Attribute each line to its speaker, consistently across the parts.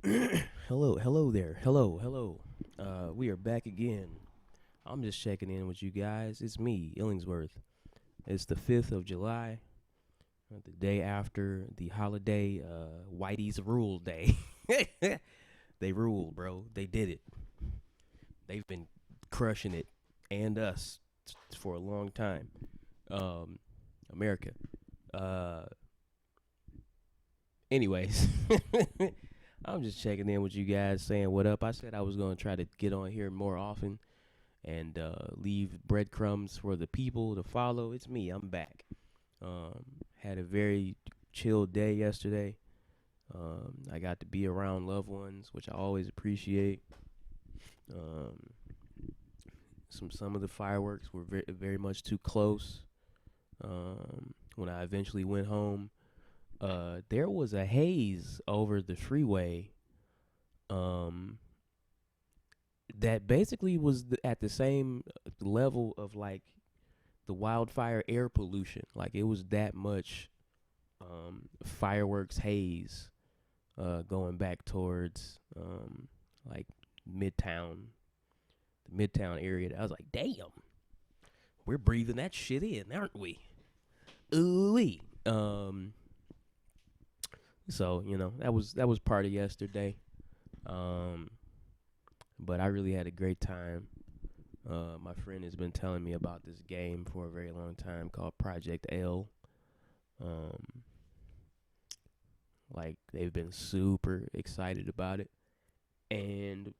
Speaker 1: Hello there. Hello. We are back again. I'm just checking in with you guys. It's me, Illingsworth. It's the 5th of July, the day after the holiday, Whitey's Rule Day. They ruled, bro. They did it. They've been crushing it and us for a long time. Um, America. Uh, anyways, I'm just checking in with you guys, saying what up. I said I was going to try to get on here more often and leave breadcrumbs for the people to follow. It's me. I'm back. Had a very chill day yesterday. I got to be around loved ones, which I always appreciate. Um, some of the fireworks were very much too close. When I eventually went home, there was a haze over the freeway. Um, that basically was at the same level of like the wildfire air pollution. Like it was that much fireworks haze going back towards like Midtown, the Midtown area. I was like, damn, we're breathing that shit in, aren't we? Ooh wee. So that was part of yesterday. Um, but I really had a great time. My friend has been telling me about this game for a very long time called Project L. Um, like they've been super excited about it, and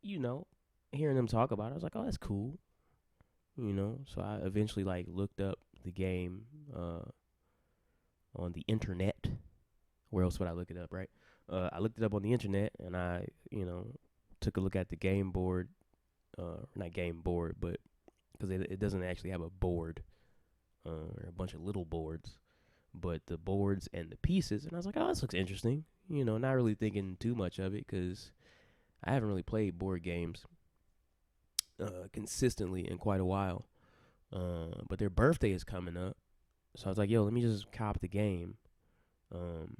Speaker 1: you know, hearing them talk about it, I was like, oh, that's cool. So I eventually like looked up the game on the internet. Where else would I look it up, right? I looked it up on the internet, and I took a look at the game board. Not game board, but because it doesn't actually have a board or a bunch of little boards, but the boards and the pieces. And I was like, oh, this looks interesting. Not really thinking too much of it because I haven't really played board games consistently in quite a while. But their birthday is coming up, so I was like, yo, let me just cop the game. Um,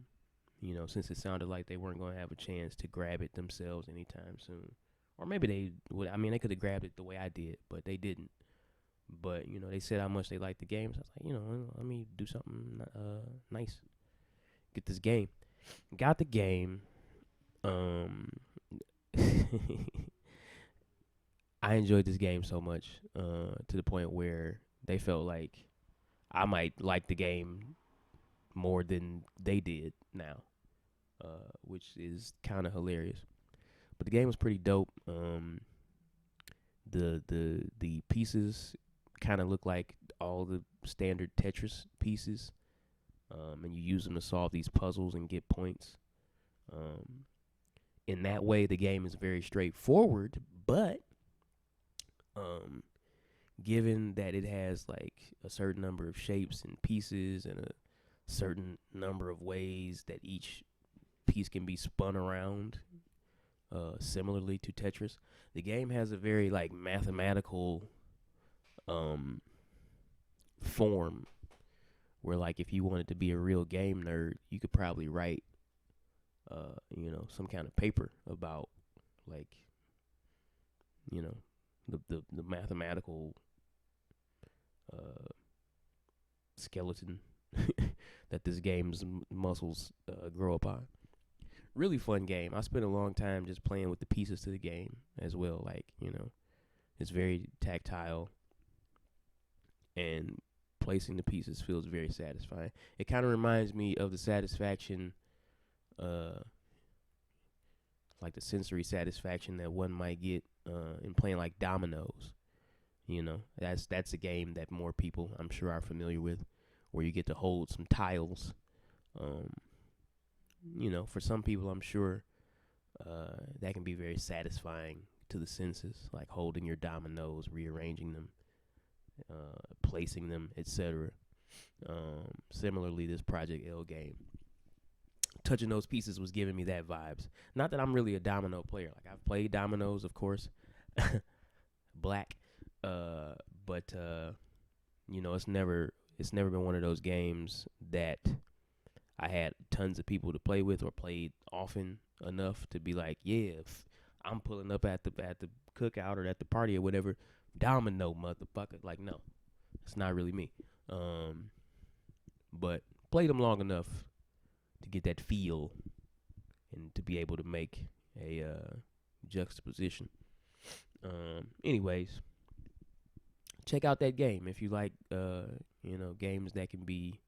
Speaker 1: since it sounded like they weren't going to have a chance to grab it themselves anytime soon. Or maybe they would. I mean, they could have grabbed it the way I did, but they didn't. But they said how much they liked the game. So I was like, let me do something nice. Get this game. Got the game. Um, I enjoyed this game so much to the point where they felt like I might like the game more than they did now, which is kind of hilarious. But the game was pretty dope. The pieces kind of look like all the standard Tetris pieces, and you use them to solve these puzzles and get points. Um, in that way, the game is very straightforward, but um, given that it has like a certain number of shapes and pieces and a certain number of ways that each piece can be spun around, similarly to Tetris, the game has a very like mathematical um, form where like if you wanted to be a real game nerd, you could probably write some kind of paper about like you know the mathematical uh, skeleton that this game's muscles grow upon. Really fun game. I spent a long time just playing with the pieces to the game as well. Like it's very tactile, and placing the pieces feels very satisfying. It kind of reminds me of the satisfaction, uh, like the sensory satisfaction that one might get in playing like dominoes. That's a game that more people I'm sure are familiar with, where you get to hold some tiles. Um, for some people I'm sure that can be very satisfying to the senses, like holding your dominoes, rearranging them, placing them, etc. Similarly, this Project L game, touching those pieces was giving me that vibes. Not that I'm really a domino player. Like I've played dominoes, of course, black, uh, but it's never been one of those games that I had tons of people to play with or played often enough to be like, yeah, if I'm pulling up at the cookout or at the party or whatever, domino motherfucker. Like, no, it's not really me. But played them long enough to get that feel and to be able to make a juxtaposition. Anyways, check out that game if you like, games that can be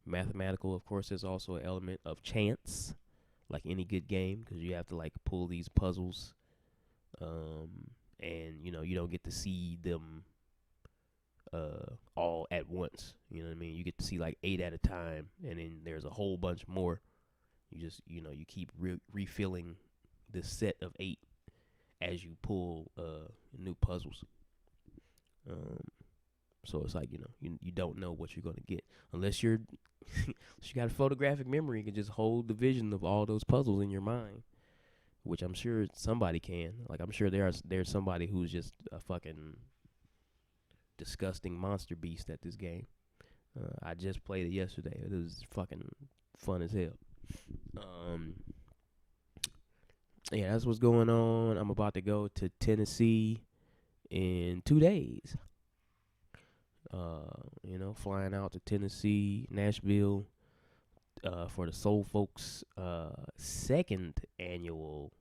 Speaker 1: mathematical. Of course, there's also an element of chance, like any good game, because you have to like pull these puzzles, and you don't get to see them all at once. You know what I mean? You get to see like 8 at a time, and then there's a whole bunch more. You just you keep refilling the set of 8 as you pull new puzzles. So it's like you don't know what you're gonna get unless you got a photographic memory and can just hold the vision of all those puzzles in your mind, which I'm sure somebody can. Like I'm sure there's somebody who's just a fucking disgusting monster beast at this game. I just played it yesterday. It was fucking fun as hell. Yeah, that's what's going on. I'm about to go to Tennessee in 2 days. Flying out to Tennessee, Nashville, for the Soul Folks second annual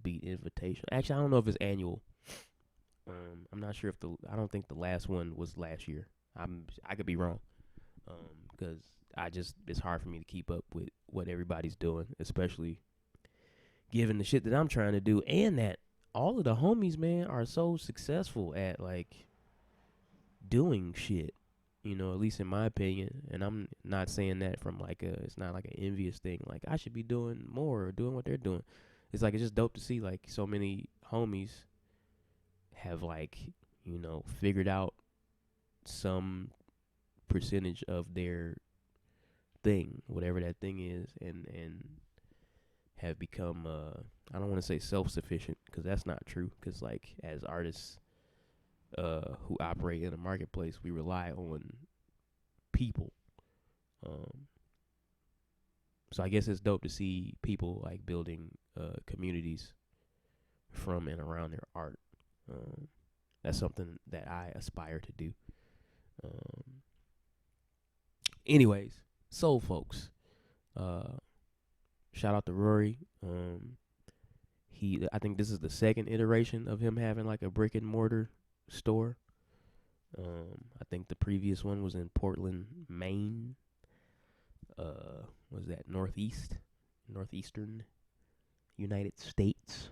Speaker 1: Beat Invitation. Actually, I don't know if it's annual. I'm not sure I don't think the last one was last year. I could be wrong. Because it's hard for me to keep up with what everybody's doing, especially given the shit that I'm trying to do, and that all of the homies, man, are so successful at like doing shit. At least in my opinion, and I'm not saying that from like it's not like an envious thing. Like I should be doing more or doing what they're doing. It's like it's just dope to see like so many homies have like figured out some percentage of their thing, whatever that thing is, and have become I don't want to say self-sufficient because that's not true. Because like as artists who operate in a marketplace, we rely on people. So I guess it's dope to see people like building communities from and around their art. That's something that I aspire to do. Anyways, Soul Folks. Shout out to Rory. I think this is the second iteration of him having like a brick and mortar store. I think the previous one was in Portland, Maine. Was that northeastern United States?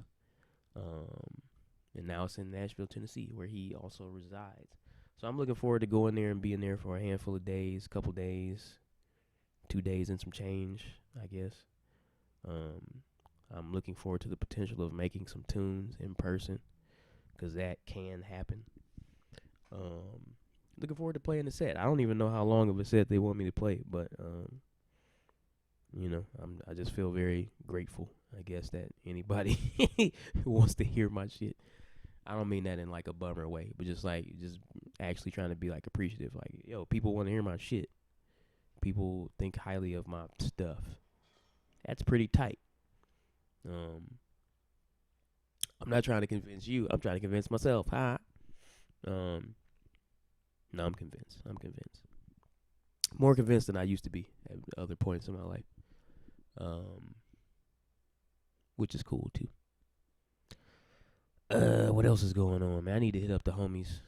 Speaker 1: And now it's in Nashville, Tennessee, where he also resides. So I'm looking forward to going there and being there for a handful of days, couple days, 2 days and some change, I guess. I'm looking forward to the potential of making some tunes in person, because that can happen. Looking forward to playing the set. I don't even know how long of a set they want me to play, but I just feel very grateful, I guess, that anybody who wants to hear my shit. I don't mean that in like a bummer way, but just actually trying to be like appreciative. Like, yo, people want to hear my shit. People think highly of my stuff. That's pretty tight. I'm not trying to convince you. I'm trying to convince myself. No, I'm convinced. More convinced than I used to be at other points in my life. Which is cool too. What else is going on, man? I need to hit up the homies.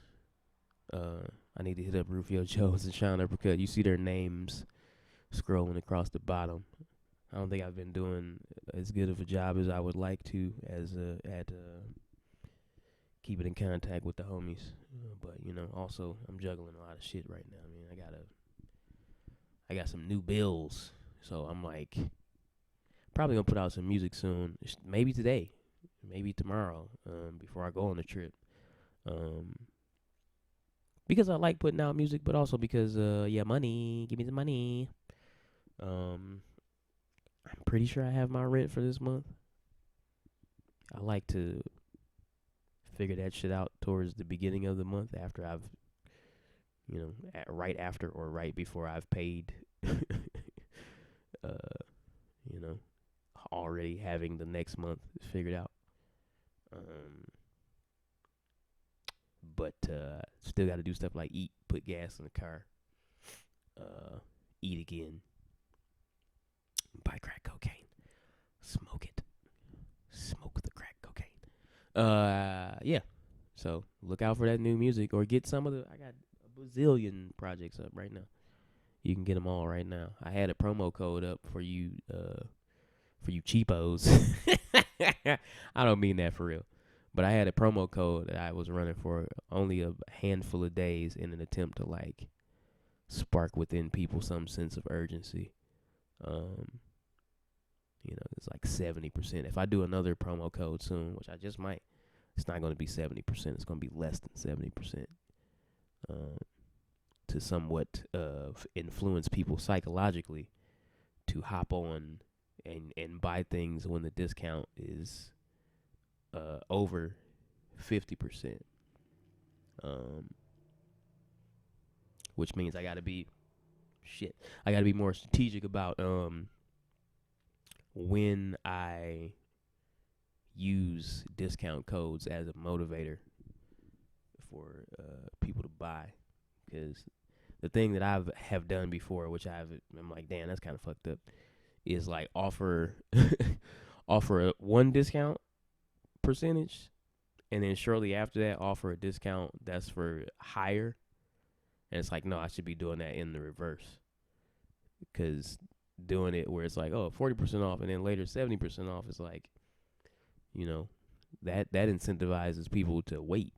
Speaker 1: I need to hit up Rufio Jones and Sean Uppercut. You see their names scrolling across the bottom. I don't think I've been doing as good of a job as I would like to at keeping in contact with the homies. But also I'm juggling a lot of shit right now. I mean, I got some new bills, so I'm like probably gonna put out some music soon. Maybe today, maybe tomorrow, before I go on the trip. Because I like putting out music, but also because money, give me the money. I'm pretty sure I have my rent for this month. I like to figure that shit out towards the beginning of the month after I've, right after or right before I've paid already having the next month figured out. But still got to do stuff like eat, put gas in the car, eat again, buy crack cocaine, smoke it, smoke the crack cocaine. Yeah. So look out for that new music, or get some of the. I got a bazillion projects up right now. You can get them all right now. I had a promo code up for you cheapos. I don't mean that for real. But I had a promo code that I was running for only a handful of days in an attempt to like spark within people some sense of urgency. It's like 70%. If I do another promo code soon, which I just might, it's not going to be 70%. It's going to be less than 70%. To somewhat influence people psychologically to hop on and buy things when the discount is over 50%. Which means I got to be more strategic about when I use discount codes as a motivator for people to buy. Because the thing that have done before, which I'm like, damn, that's kind of fucked up, is like offer one discount percentage, and then shortly after that offer a discount that's for higher. And it's like, no, I should be doing that in the reverse. Because doing it where it's like, 40% off, and then later 70% off is like, that incentivizes people to wait.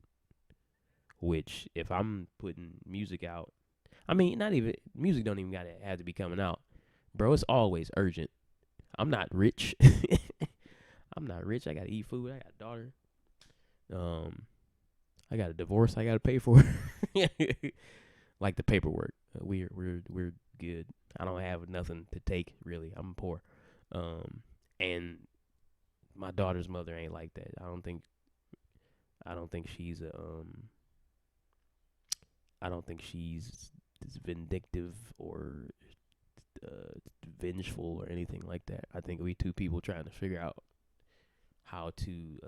Speaker 1: Which, if I'm putting music out, I mean, not even, music don't even gotta have to be coming out. Bro, it's always urgent. I'm not rich. I gotta eat food. I got a daughter. I got a divorce I gotta pay for. Like the paperwork. We're good. I don't have nothing to take, really. I'm poor. And my daughter's mother ain't like that. I don't think she's as vindictive or vengeful or anything like that. I think we two people trying to figure out how to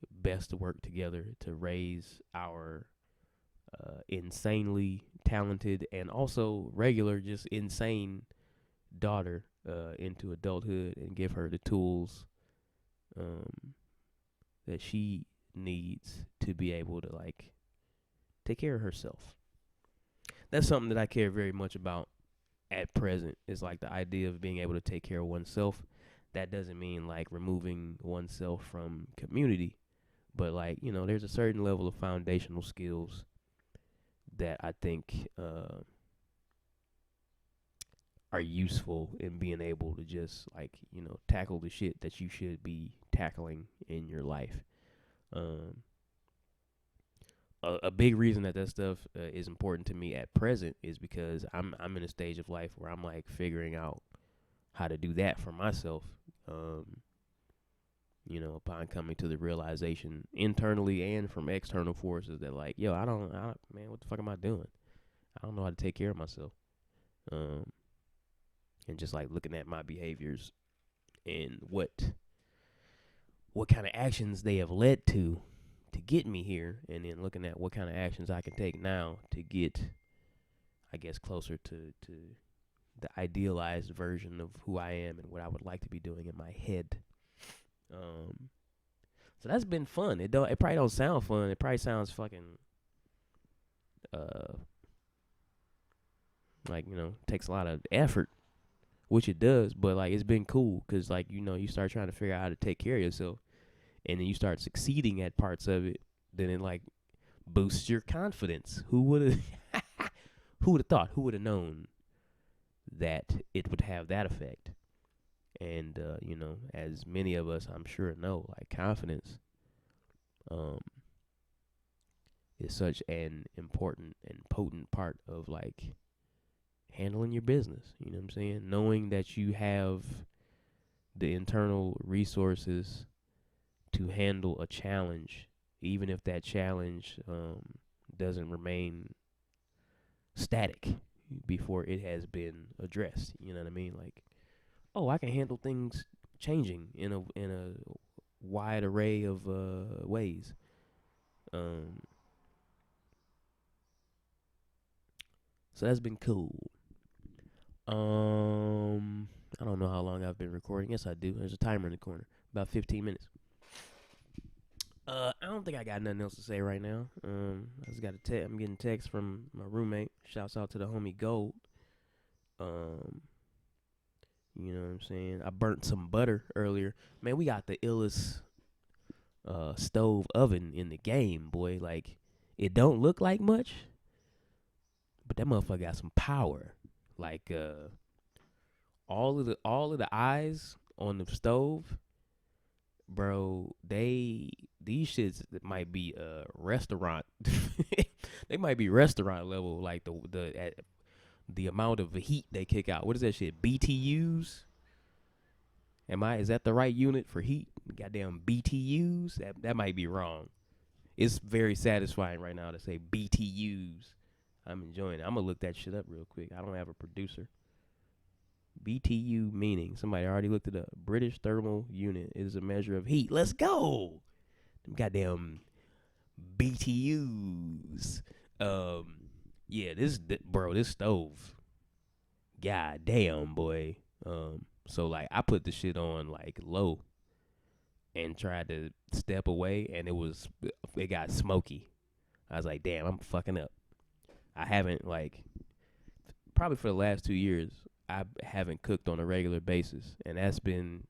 Speaker 1: best work together to raise our insanely talented and also regular, just insane daughter into adulthood, and give her the tools that she needs to be able to like take care of herself. That's something that I care very much about at present, is like the idea of being able to take care of oneself. That doesn't mean like removing oneself from community, but like, there's a certain level of foundational skills that I think are useful in being able to just like, tackle the shit that you should be tackling in your life. A big reason that stuff is important to me at present is because I'm in a stage of life where I'm like figuring out how to do that for myself. Upon coming to the realization internally and from external forces that like, yo, man, what the fuck am I doing? I don't know how to take care of myself. And just like looking at my behaviors and what kind of actions they have led to get me here, and then looking at what kind of actions I can take now to get, I guess, closer to the idealized version of who I am and what I would like to be doing in my head. So that's been fun. It probably don't sound fun. It probably sounds fucking like, takes a lot of effort, which it does, but like it's been cool because like, you start trying to figure out how to take care of yourself, and then you start succeeding at parts of it, then it like boosts your confidence. Who would have thought? Who would have known that it would have that effect? And as many of us, I'm sure, know, like confidence is such an important and potent part of like handling your business. You know what I'm saying? Knowing that you have the internal resources to handle a challenge, even if that challenge doesn't remain static before it has been addressed. You know what I mean? Like, oh, I can handle things changing in a wide array of ways. Um, so that's been cool. I don't know how long I've been recording. Yes, I do. There's a timer in the corner. About 15 minutes. I don't think I got nothing else to say right now. I just got a text. I'm getting text from my roommate. Shouts out to the homie Gold. Um, you know what I'm saying? I burnt some butter earlier. Man, we got the illest stove oven in the game, boy. Like, it don't look like much, but that motherfucker got some power. Like, all of the eyes on the stove, bro. These shits might be restaurant. They might be restaurant level. Like the amount of heat they kick out. What is that shit? BTUs? Is that the right unit for heat? Goddamn BTUs? That might be wrong. It's very satisfying right now to say BTUs. I'm enjoying it. I'm gonna look that shit up real quick. I don't have a producer. BTU meaning, somebody already looked it up. British thermal unit is a measure of heat. Let's go. Them goddamn BTUs. Yeah, this stove. God damn, boy. So like I put the shit on like low and tried to step away, and it got smoky. I was like, damn, I'm fucking up. I haven't like probably for the last 2 years I haven't cooked on a regular basis, and that's been,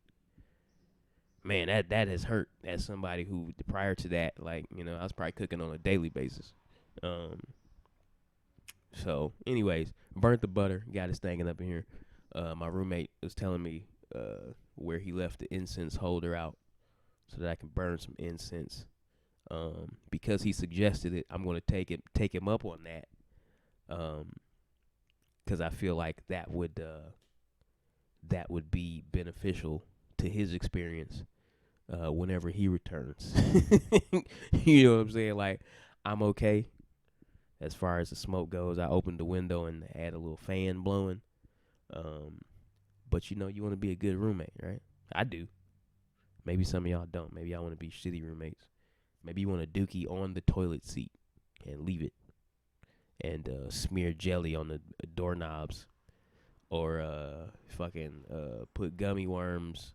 Speaker 1: man, that has hurt as somebody who prior to that, like, I was probably cooking on a daily basis. So anyways, burnt the butter, got it stinking up in here. My roommate was telling me where he left the incense holder out so that I can burn some incense. Because he suggested it, I'm going to take him up on that. Because I feel like that would be beneficial to his experience whenever he returns. You know what I'm saying? Like, I'm okay as far as the smoke goes. I opened the window and had a little fan blowing. But you want to be a good roommate, right? I do. Maybe some of y'all don't. Maybe y'all want to be shitty roommates. Maybe you want a dookie on the toilet seat and leave it, and smear jelly on the doorknobs, or fucking put gummy worms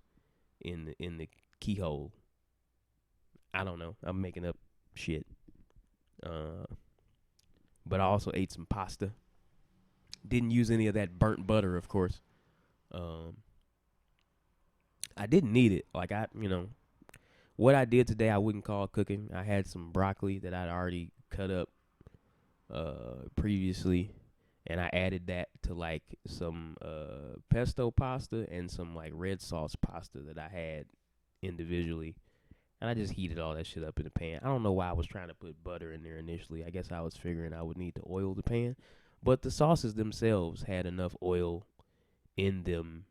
Speaker 1: in the keyhole. I don't know. I'm making up shit. But I also ate some pasta. Didn't use any of that burnt butter, of course. I didn't need it. Like, what I did today I wouldn't call cooking. I had some broccoli that I'd already cut up previously, and I added that to like some pesto pasta and some like red sauce pasta that I had individually, and I just heated all that shit up in the pan. I don't know why I was trying to put butter in there initially. I guess I was figuring I would need to oil the pan, but the sauces themselves had enough oil in them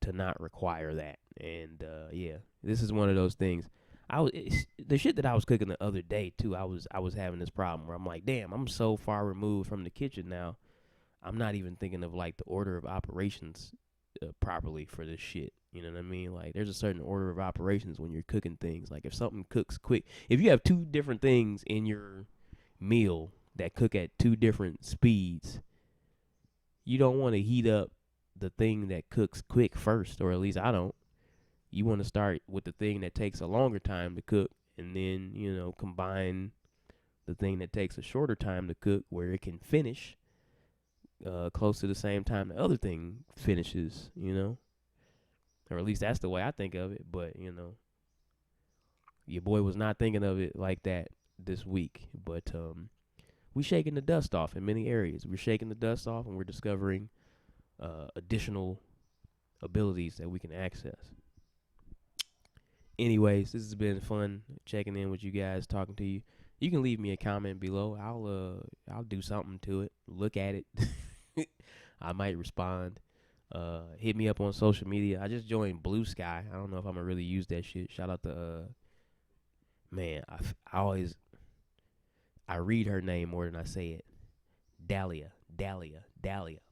Speaker 1: to not require that. And yeah, this is one of those things. The shit that I was cooking the other day too. I was having this problem where I'm like, damn, I'm so far removed from the kitchen now. I'm not even thinking of like the order of operations properly for this shit. You know what I mean? Like, there's a certain order of operations when you're cooking things. Like, if something cooks quick, if you have two different things in your meal that cook at two different speeds, you don't want to heat up the thing that cooks quick first, or at least I don't. You want to start with the thing that takes a longer time to cook, and then, combine the thing that takes a shorter time to cook where it can finish close to the same time the other thing finishes, Or at least that's the way I think of it. But, your boy was not thinking of it like that this week. But we shaking the dust off in many areas. We're shaking the dust off, and we're discovering additional abilities that we can access. Anyways, this has been fun checking in with you guys, talking to you. You can leave me a comment below. I'll do something to it. Look at it. I might respond. Hit me up on social media. I just joined Blue Sky. I don't know if I'm gonna really use that shit. Shout out to man. I read her name more than I say it. Dahlia,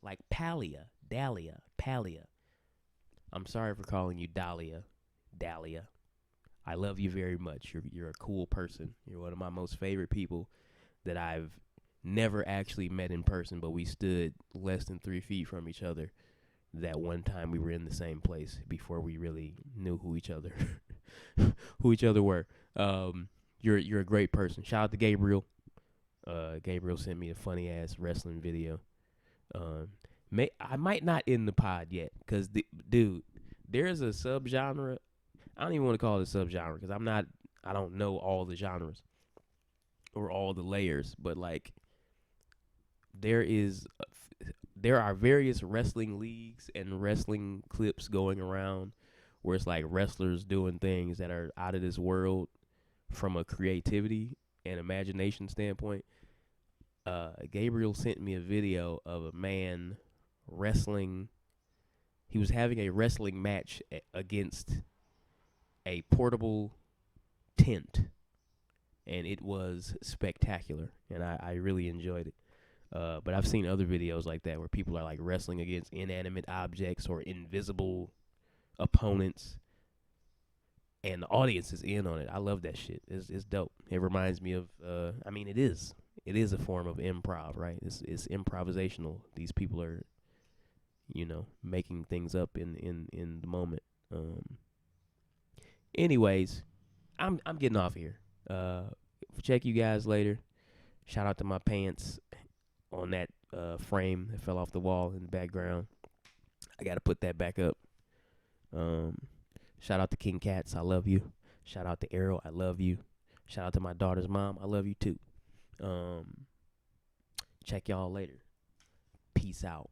Speaker 1: like Palia, Dahlia, Palia. I'm sorry for calling you Dahlia. Dahlia. I love you very much. You're a cool person. You're one of my most favorite people that I've never actually met in person, but we stood less than 3 feet from each other that one time we were in the same place before we really knew who each other who each other were. You're a great person. Shout out to Gabriel. Gabriel sent me a funny ass wrestling video. I might not end the pod yet, cause dude, there's a subgenre. I don't even want to call it a subgenre because I don't know all the genres or all the layers, but like there is there are various wrestling leagues and wrestling clips going around where it's like wrestlers doing things that are out of this world from a creativity and imagination standpoint. Gabriel sent me a video of a man wrestling. He was having a wrestling match against a portable tent, and it was spectacular, and I really enjoyed it. But I've seen other videos like that where people are like wrestling against inanimate objects or invisible opponents, and the audience is in on it. I love that shit. It's dope. It reminds me of I mean it is a form of improv, right? It's improvisational. These people are, making things up in the moment. Anyways, I'm getting off here. Check you guys later. Shout out to my pants on that frame that fell off the wall in the background. I gotta put that back up. Shout out to King Cats, I love you. Shout out to Arrow, I love you. Shout out to my daughter's mom, I love you too. Check y'all later. Peace out.